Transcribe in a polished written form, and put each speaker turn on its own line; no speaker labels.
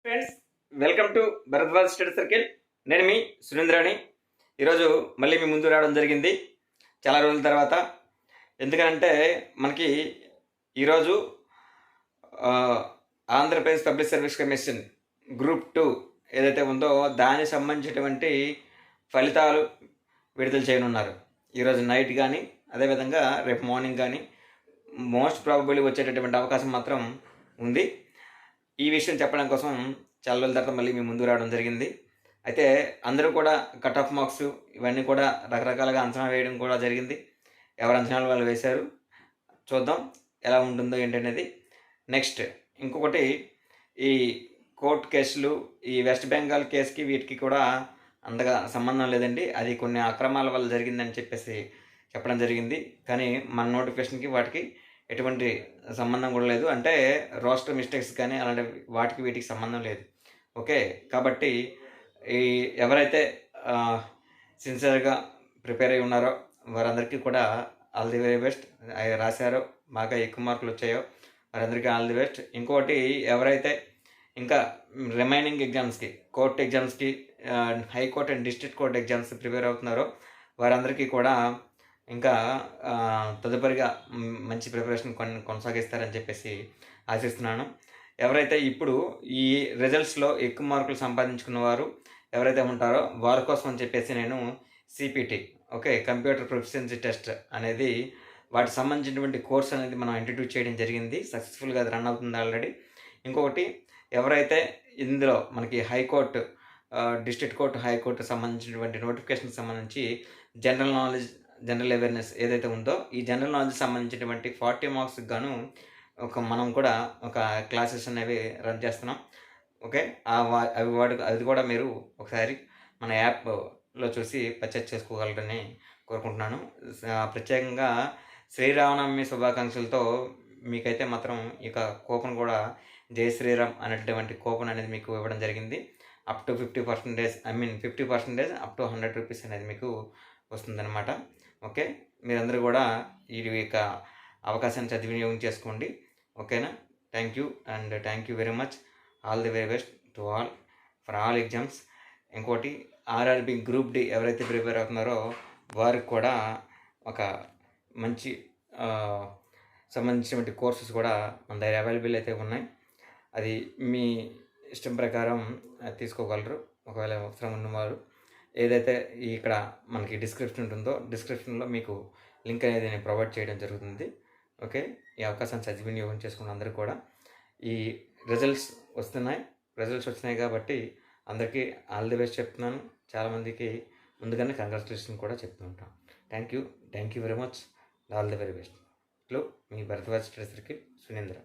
Friends, welcome to Bharadwaj study circle. నేను మీ సురేంద్రాని. ఈరోజు మళ్ళీ మీ ముందు రావడం జరిగింది చాలా రోజుల తర్వాత. ఎందుకంటే మనకి ఈరోజు Andhra Pradesh public service commission group 2 ఏదైతే ఉందో దానికి సంబంధించినటువంటి ఫలితాలు విడుదల చేయనున్నారు. ఈరోజు నైట్ కానీ అదేవిధంగా రేపు మార్నింగ్ కానీ మోస్ట్ ప్రాబబుల్లీ వచ్చేటటువంటి అవకాశం మాత్రం ఉంది. ఈ విషయం చెప్పడం కోసం చాలా రోజుల తర్వాత మళ్ళీ మీ ముందు రావడం జరిగింది. అయితే అందరూ కూడా కట్ ఆఫ్ మార్క్స్ ఇవన్నీ కూడా రకరకాలుగా అంచనా వేయడం కూడా జరిగింది. ఎవరు అంచనాలు వాళ్ళు వేశారు, చూద్దాం ఎలా ఉంటుందో ఏంటనేది. నెక్స్ట్ ఇంకొకటి, ఈ కోర్టు కేసులు, ఈ వెస్ట్ బెంగాల్ కేసుకి వీటికి కూడా అంతగా సంబంధం లేదండి. అది కొన్ని అక్రమాల వల్ల జరిగిందని చెప్పేసి చెప్పడం జరిగింది. కానీ మన నోటిఫికేషన్కి వాటికి ఎటువంటి సంబంధం కూడా లేదు. అంటే రోస్టర్ మిస్టేక్స్ కానీ అలాంటి వాటికి వీటికి సంబంధం లేదు. ఓకే, కాబట్టి ఈ ఎవరైతే సిన్సియర్గా ప్రిపేర్ అయి ఉన్నారో వారందరికీ కూడా ఆల్ ది వెరీ బెస్ట్. రాశారో బాగా ఎక్కువ మార్కులు వచ్చాయో వారందరికీ ఆల్ ది బెస్ట్. ఇంకోటి, ఎవరైతే ఇంకా రిమైనింగ్ ఎగ్జామ్స్కి, కోర్ట్ ఎగ్జామ్స్కి, high court and district court exams prepare అవుతున్నారో వారందరికీ కూడా ఇంకా తదుపరిగా మంచి ప్రిపరేషన్ కొనసాగిస్తారని చెప్పేసి ఆశిస్తున్నాను. ఎవరైతే ఇప్పుడు ఈ రిజల్ట్స్లో ఎక్కువ మార్కులు సంపాదించుకున్న వారు ఎవరైతే ఉంటారో వారి కోసం అని చెప్పేసి నేను CPT, okay, computer proficiency test అనేది వాటికి సంబంధించినటువంటి కోర్స్ అనేది మనం ఇంట్రడ్యూస్ చేయడం జరిగింది. సక్సెస్ఫుల్గా అది రన్ అవుతుంది ఆల్రెడీ. ఇంకొకటి, ఎవరైతే ఇందులో మనకి హైకోర్టు, డిస్ట్రిక్ట్ కోర్టు, హైకోర్టు సంబంధించినటువంటి నోటిఫికేషన్కి సంబంధించి జనరల్ అవేర్నెస్ ఏదైతే ఉందో ఈ జనరల్ నాలెడ్జ్ సంబంధించినటువంటి 40 మార్క్స్కి గాను మనం కూడా ఒక క్లాసెస్ అనేవి రన్ చేస్తున్నాం. ఓకే, అది కూడా మీరు ఒకసారి మన యాప్లో చూసి పర్చేజ్ చేసుకోగలరని కోరుకుంటున్నాను. ప్రత్యేకంగా శ్రీరామనవమి శుభాకాంక్షలతో మీకైతే మాత్రం ఇక కూపన్ కూడా జై శ్రీరామ్ అనేటటువంటి కూపన్ అనేది మీకు ఇవ్వడం జరిగింది. Up to 50%, 50% up to 100 rupees అనేది మీకు వస్తుందన్నమాట. ఓకే, మీరందరూ కూడా ఈ యొక్క అవకాశాన్ని సద్వినియోగం చేసుకోండి. ఓకేనా? Thank you and thank you very much. All the very best to all for all exams. ఇంకోటి, ఆర్ఆర్బి గ్రూప్ డి ఎవరైతే ప్రిపేర్ అవుతున్నారో వారికి కూడా ఒక మంచి సంబంధించినటువంటి కోర్సెస్ కూడా మన దగ్గర అవైలబుల్ అయితే ఉన్నాయి. అది మీ ఇష్టం ప్రకారం తీసుకోగలరు ఒకవేళ అవసరం ఉన్నవారు. ఏదైతే ఇక్కడ మనకి డిస్క్రిప్షన్ ఉంటుందో డిస్క్రిప్షన్లో మీకు లింక్ అనేది నేను ప్రొవైడ్ చేయడం జరుగుతుంది. ఓకే, ఈ అవకాశాన్ని సద్వినియోగం చేసుకున్న అందరూ కూడా. ఈ రిజల్ట్స్ వచ్చినాయి కాబట్టి అందరికీ ఆల్ ది బెస్ట్ చెప్తున్నాను. చాలామందికి ముందుగానే కంగ్రాచులేషన్ కూడా చెప్తూ ఉంటాను. Thank you very much. All the very best. Me Bharadwaj study circle Surendra.